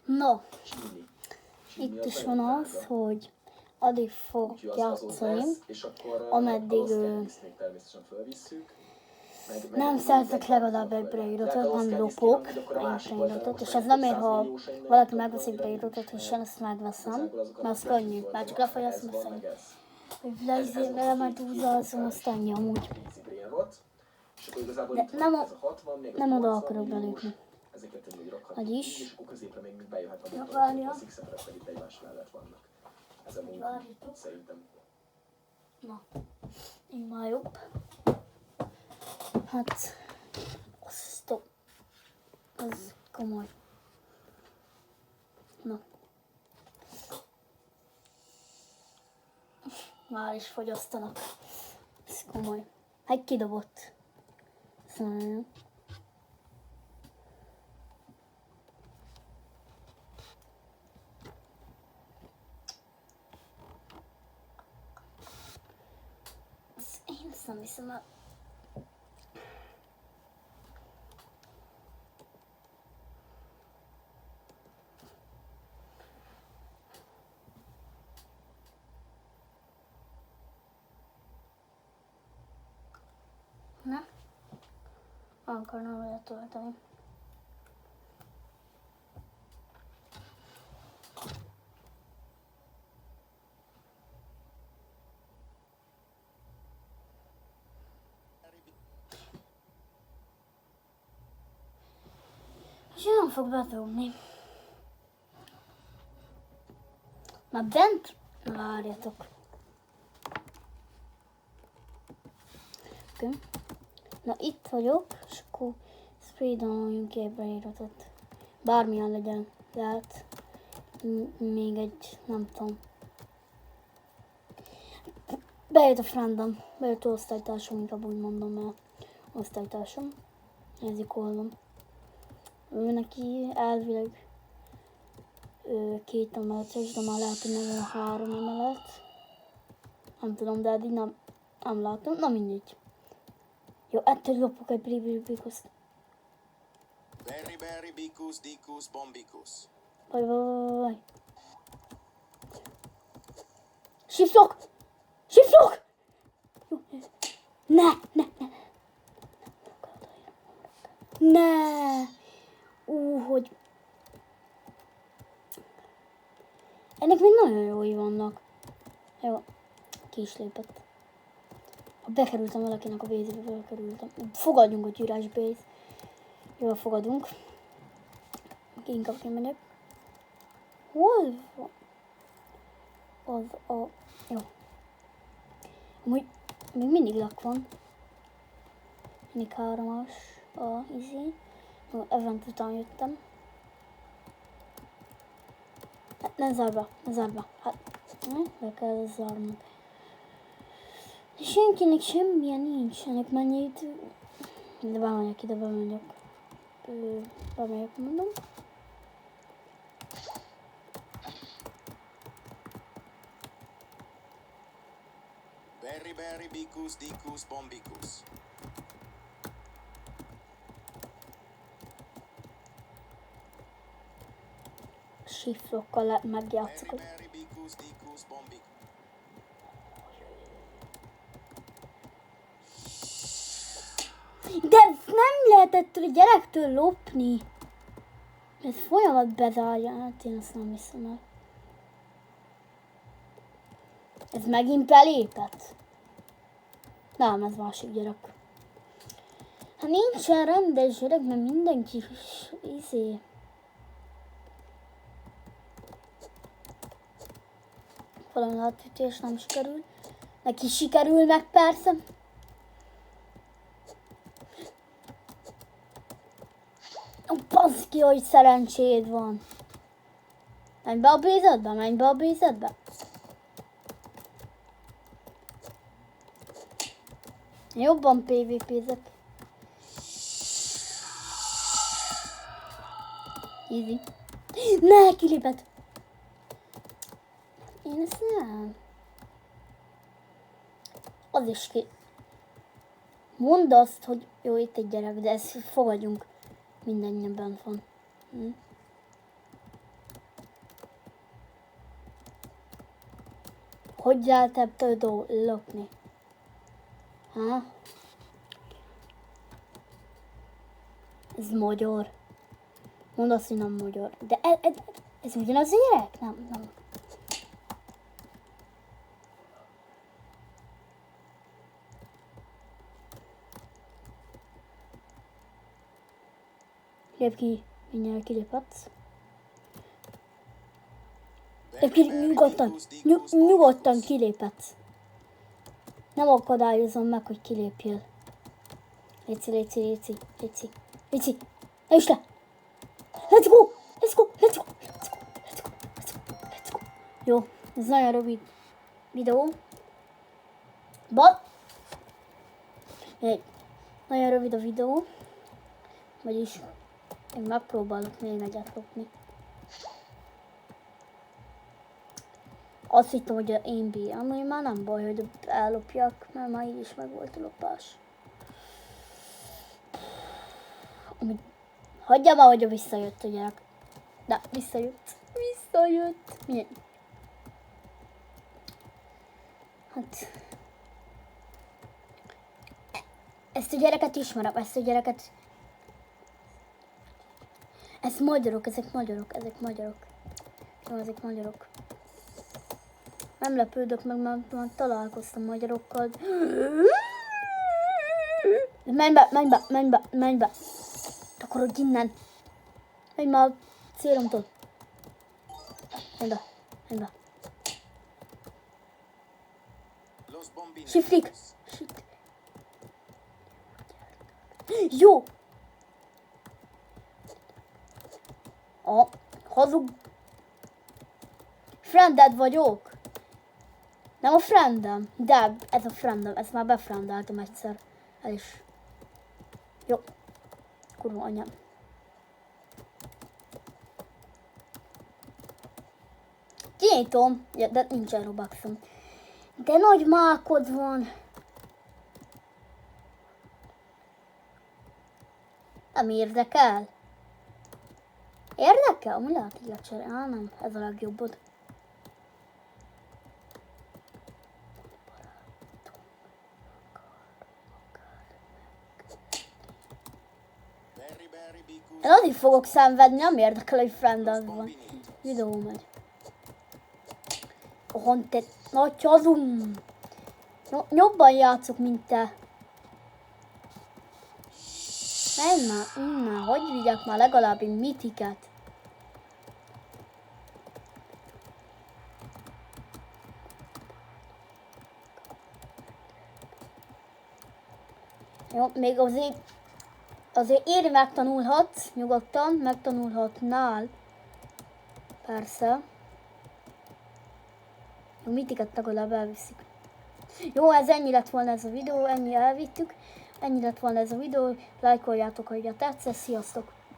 No, itt is van az, hogy addig fog játszani, ameddig nem szerzek legalább egy brainrotot, nem lopok egy brainrotot, és ez nem ér, ha valaki megvesz egy brainrotot, és én ezt megveszem, mert az könnyű, már csak lefolyászom a szemét. Hogy vele már túlzalszom, azt annyi amúgy. De nem oda akarok belépni. Vagyis, várja. Na, így már jobb. Hát, stop. Ez komoly. Na. Már is fogyasztanak. Ez komoly. Hát kidobott. Szóval. Én ezt nem hiszem el. Na? Akarnám vele tölteni. És nem fog bedobni. Már bent várjatok. Okay. Na itt vagyok, és akkor speedrunoljunk ki egy brainrotot. Bármilyen legyen, lehet még egy, nem tudom. Bejött a friendem, bejött osztálytársam, inkább úgy mondom el. Osztálytársam. Nézzük oldom. Ő neki elvileg 2 emeletes, de már lehet, hogy nem 3 emelet. Nem tudom, de eddig nem látom. Na mindegy. Jó, ettől lopok egy bribikust. Berry, bicus, dicus, bombicus. Vaj. Shiftlok! Shiftlok! Ne! Hogy... Ennek még nagyon jói vannak. Jó, ki is lépett. Ha bekerültem valakinek a base-be, bekerültem. Fogadjunk a gyűrás base. Jól fogadunk. Inkább kimegyek. Hol van? Az a... Jó. Amúgy még mindig lak van. Mindig 3-as a izé. Event után jöttem. Ne zárd be. Hát, be kell zárnod. Senkinek semmilyen nincs. Ennek mennyit... De bemegyek ide, bemegyek, mondom. Berry, bicus, dicus, bombicus. Shiftokkal megjátszok. Berry, bicus, dicus, bombicus. De nem lehet ettől a gyerektől lopni. Ez folyamat bezárja. Hát én ezt nem hiszem el. Ez megint belépett. Nem, ez másik gyerek. Hát nincsen rendes gyerek, mert mindenki izé. Valami átütés nem sikerül. Neki sikerül meg persze. Baszki, hogy szerencséd van. Menj be a bízedbe, Jobban PvP-zek. Easy. Ne, kilépett. Én ezt nem. Az is ki. Mondd azt, hogy jó, itt egy gyerek, de ezt fogadjunk. Mindennyian bent van. Hogy lehet ebből lopni? Ha? Ez magyar. Mondd azt, hogy nem magyar. De ez ugyanaz a gyerek? Nem. Lép ki, mindjárt kiléphetsz. Lép ki, nyugodtan kiléphetsz. Nem akadályozom meg, hogy kilépjél. Léci. Ne is le! Let's go! Jó, ez nagyon rövid videó. Nagyon rövid a videó. Vagyis én megpróbálok még egyet lopni. Azt hittem, hogy én bírom, hogy már nem baj, hogy ellopjak, mert már így is meg volt a lopás. Hagyja már, hogy visszajött a gyerek. De, visszajött. Milyen? Hát... Ezt a gyereket ismerem, Ez magyarok, ezek magyarok. Jó, ezek magyarok. Nem lepődök meg, mert találkoztam magyarokkal. Menj be. Takarodj innen. Menj már a célomtól. Menj be. Los bombinegos. Shiflik. Shit. Jó. Hazug. Friended vagyok. Nem a friendem. De ez a friendem. Ezt már befriendeltem egyszer. El is. Jó. Kurva anyám. Kinyitom. Ja, de nincsen Robuxom. De nagy mákod van. Nem érdekel. Érdekel? Mi lehet így lecserélni? Nem, ez a legjobbod. Én addig fogok szenvedni, nem érdekel, hogy friended van. Videó megy. Te nagy hazum. Jobban játszok, mint te. Menj már innen, hogy vigyek már legalább egy mitiket. Jó, még azért Éri megtanulhatsz, nyugodtan, megtanulhatnál. Persze. A mitiket legalább elviszik. Jó, ez ennyi lett volna ez a videó, ennyi elvittük. Ennyi lett volna ez a videó, lájkoljátok, hogy tetszett, sziasztok!